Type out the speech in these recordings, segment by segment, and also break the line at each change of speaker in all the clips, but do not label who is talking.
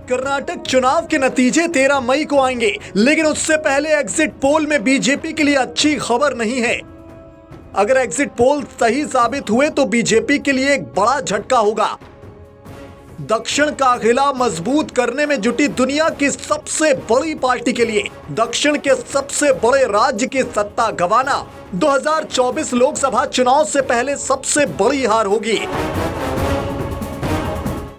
कर्नाटक चुनाव के नतीजे 13 मई को आएंगे, लेकिन उससे पहले एग्जिट पोल में बीजेपी के लिए अच्छी खबर नहीं है। अगर एग्जिट पोल सही साबित हुए तो बीजेपी के लिए एक बड़ा झटका होगा। दक्षिण का किला मजबूत करने में जुटी दुनिया की सबसे बड़ी पार्टी के लिए दक्षिण के सबसे बड़े राज्य की सत्ता गंवाना 2024 लोकसभा चुनाव से पहले सबसे बड़ी हार होगी।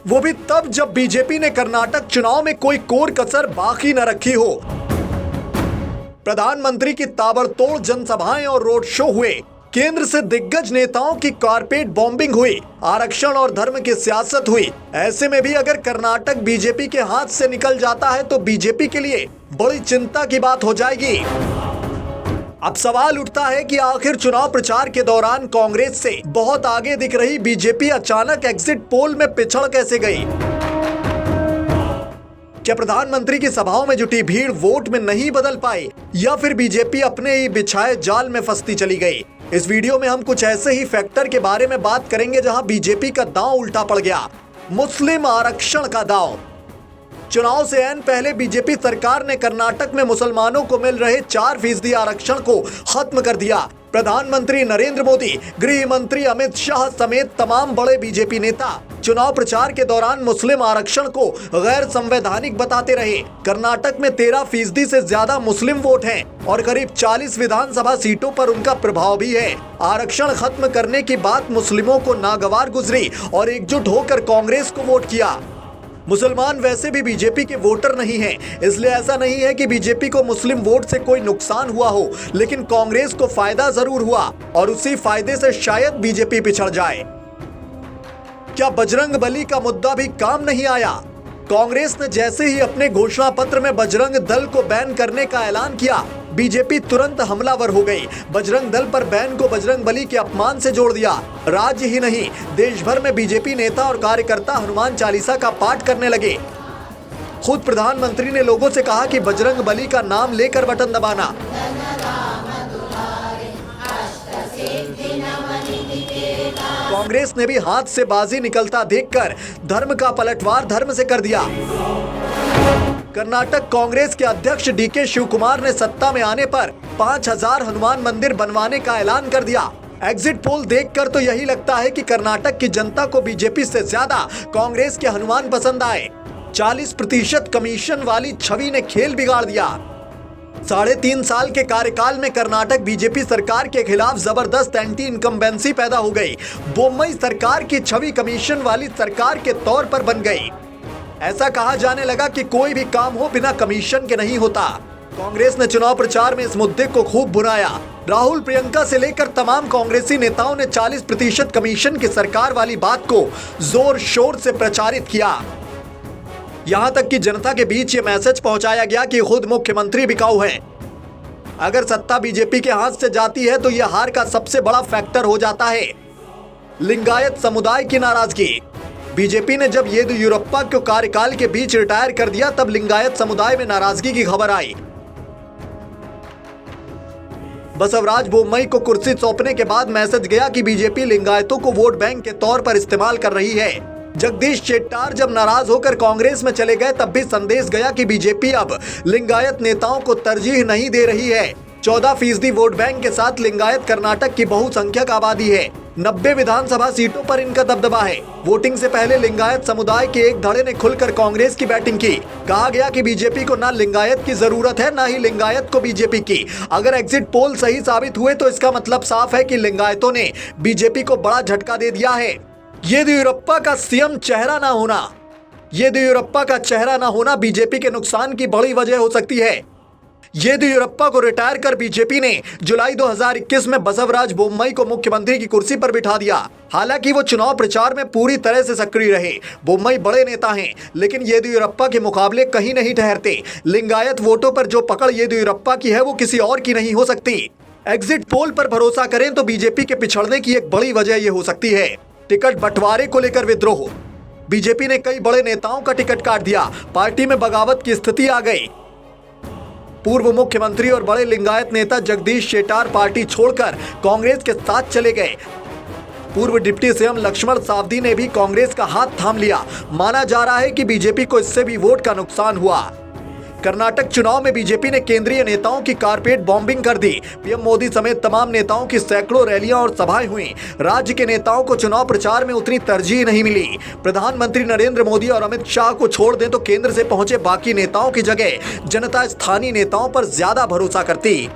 वो भी तब जब बीजेपी ने कर्नाटक चुनाव में कोई कोर कसर बाकी न रखी हो। प्रधानमंत्री की ताबड़तोड़ जनसभाएं और रोड शो हुए, केंद्र से दिग्गज नेताओं की कारपेट बॉम्बिंग हुई, आरक्षण और धर्म की सियासत हुई। ऐसे में भी अगर कर्नाटक बीजेपी के हाथ से निकल जाता है तो बीजेपी के लिए बड़ी चिंता की बात हो जाएगी। अब सवाल उठता है कि आखिर चुनाव प्रचार के दौरान कांग्रेस से बहुत आगे दिख रही बीजेपी अचानक एग्जिट पोल में पिछड़ कैसे गई? क्या प्रधानमंत्री की सभाओं में जुटी भीड़ वोट में नहीं बदल पाई, या फिर बीजेपी अपने ही बिछाए जाल में फंसती चली गई? इस वीडियो में हम कुछ ऐसे ही फैक्टर के बारे में बात करेंगे जहां बीजेपी का दांव उल्टा पड़ गया। मुस्लिम आरक्षण का दांव। चुनाव से ऐन पहले बीजेपी सरकार ने कर्नाटक में मुसलमानों को मिल रहे 4% आरक्षण को खत्म कर दिया। प्रधानमंत्री नरेंद्र मोदी, गृह मंत्री अमित शाह समेत तमाम बड़े बीजेपी नेता चुनाव प्रचार के दौरान मुस्लिम आरक्षण को गैर संवैधानिक बताते रहे। कर्नाटक में 13% से ज्यादा मुस्लिम वोट हैं और करीब 40 विधानसभा सीटों पर उनका प्रभाव भी है। आरक्षण खत्म करने की बात मुस्लिमों को नागवार गुजरी और एकजुट होकर कांग्रेस को वोट किया। मुसलमान वैसे भी बीजेपी के वोटर नहीं हैं, इसलिए ऐसा नहीं है कि बीजेपी को मुस्लिम वोट से कोई नुकसान हुआ हो, लेकिन कांग्रेस को फायदा जरूर हुआ और उसी फायदे से शायद बीजेपी पिछड़ जाए। क्या बजरंगबली का मुद्दा भी काम नहीं आया? कांग्रेस ने जैसे ही अपने घोषणा पत्र में बजरंग दल को बैन करने का ऐलान किया, बीजेपी तुरंत हमलावर हो गई। बजरंग दल पर बैन को बजरंगबली के अपमान से जोड़ दिया। राज्य ही नहीं, देश भर में बीजेपी नेता और कार्यकर्ता हनुमान चालीसा का पाठ करने लगे। खुद प्रधानमंत्री ने लोगों से कहा कि बजरंगबली का नाम लेकर बटन दबाना। कांग्रेस ने भी हाथ से बाजी निकलता देखकर धर्म का पलटवार धर्म से कर दिया। कर्नाटक कांग्रेस के अध्यक्ष डीके शिवकुमार ने सत्ता में आने पर 5000 हनुमान मंदिर बनवाने का ऐलान कर दिया। एग्जिट पोल देखकर तो यही लगता है कि कर्नाटक की जनता को बीजेपी से ज्यादा कांग्रेस के हनुमान पसंद आए। 40% कमीशन वाली छवि ने खेल बिगाड़ दिया। 3.5 साल के कार्यकाल में कर्नाटक बीजेपी सरकार के खिलाफ जबरदस्त एंटी इनकम्बेंसी पैदा हो गई। बोम्मई सरकार की छवि कमीशन वाली सरकार के तौर पर बन गई। ऐसा कहा जाने लगा कि कोई भी काम हो बिना कमीशन के नहीं होता। कांग्रेस ने चुनाव प्रचार में इस मुद्दे को खूब भुनाया। राहुल, प्रियंका से लेकर तमाम कांग्रेसी नेताओं ने 40% कमीशन की सरकार वाली बात को जोर शोर से प्रचारित किया। यहां तक कि जनता के बीच ये मैसेज पहुंचाया गया कि खुद मुख्यमंत्री बिकाऊ हैं। अगर सत्ता बीजेपी के हाथ से जाती है तो यह हार का सबसे बड़ा फैक्टर हो जाता है। लिंगायत समुदाय की नाराजगी। बीजेपी ने जब येदियुरप्पा को कार्यकाल के बीच रिटायर कर दिया, तब लिंगायत समुदाय में नाराजगी की खबर आई। बसवराज बोम्मई को कुर्सी सौंपने के बाद मैसेज गया कि बीजेपी लिंगायतों को वोट बैंक के तौर पर इस्तेमाल कर रही है। जगदीश शेट्टार जब नाराज होकर कांग्रेस में चले गए, तब भी संदेश गया कि बीजेपी अब लिंगायत नेताओं को तरजीह नहीं दे रही है। 14% वोट बैंक के साथ लिंगायत कर्नाटक की बहुसंख्यक आबादी है। 90 विधानसभा सीटों पर इनका दबदबा है। वोटिंग से पहले लिंगायत समुदाय के एक धड़े ने खुलकर कांग्रेस की बैटिंग की। कहा गया कि बीजेपी को ना लिंगायत की जरूरत है, ना ही लिंगायत को बीजेपी की। अगर एग्जिट पोल सही साबित हुए तो इसका मतलब साफ है कि लिंगायतों ने बीजेपी को बड़ा झटका दे दिया है। येदियुरप्पा का सीएम चेहरा ना होना, येदियुरप्पा का चेहरा ना होना बीजेपी के नुकसान की बड़ी वजह हो सकती है। येदियुरप्पा को रिटायर कर बीजेपी ने जुलाई 2021 में बसवराज बोम्मई को मुख्यमंत्री की कुर्सी पर बिठा दिया। हालांकि वो चुनाव प्रचार में पूरी तरह से सक्रिय रहे। बोम्मई बड़े नेता हैं, लेकिन येदियुरप्पा के मुकाबले कहीं नहीं ठहरते। लिंगायत वोटों पर जो पकड़ येदियुरप्पा की है वो किसी और की नहीं हो सकती। एग्जिट पोल पर भरोसा करें तो बीजेपी के पिछड़ने की एक बड़ी वजह ये हो सकती है टिकट बंटवारे को लेकर विद्रोह। बीजेपी ने कई बड़े नेताओं का टिकट काट दिया। पार्टी में बगावत की स्थिति आ गई। पूर्व मुख्यमंत्री और बड़े लिंगायत नेता जगदीश शेट्टार पार्टी छोड़कर कांग्रेस के साथ चले गए। पूर्व डिप्टी सीएम लक्ष्मण सावदी ने भी कांग्रेस का हाथ थाम लिया। माना जा रहा है कि बीजेपी को इससे भी वोट का नुकसान हुआ। कर्नाटक चुनाव में बीजेपी ने केंद्रीय नेताओं की कारपेट बॉम्बिंग कर दी। पीएम मोदी समेत तमाम नेताओं की सैकड़ों रैलियां और सभाएं हुई। राज्य के नेताओं को चुनाव प्रचार में उतनी तरजीह नहीं मिली। प्रधानमंत्री नरेंद्र मोदी और अमित शाह को छोड़ दें तो केंद्र से पहुंचे बाकी नेताओं की जगह जनता स्थानीय नेताओं पर ज्यादा भरोसा करती।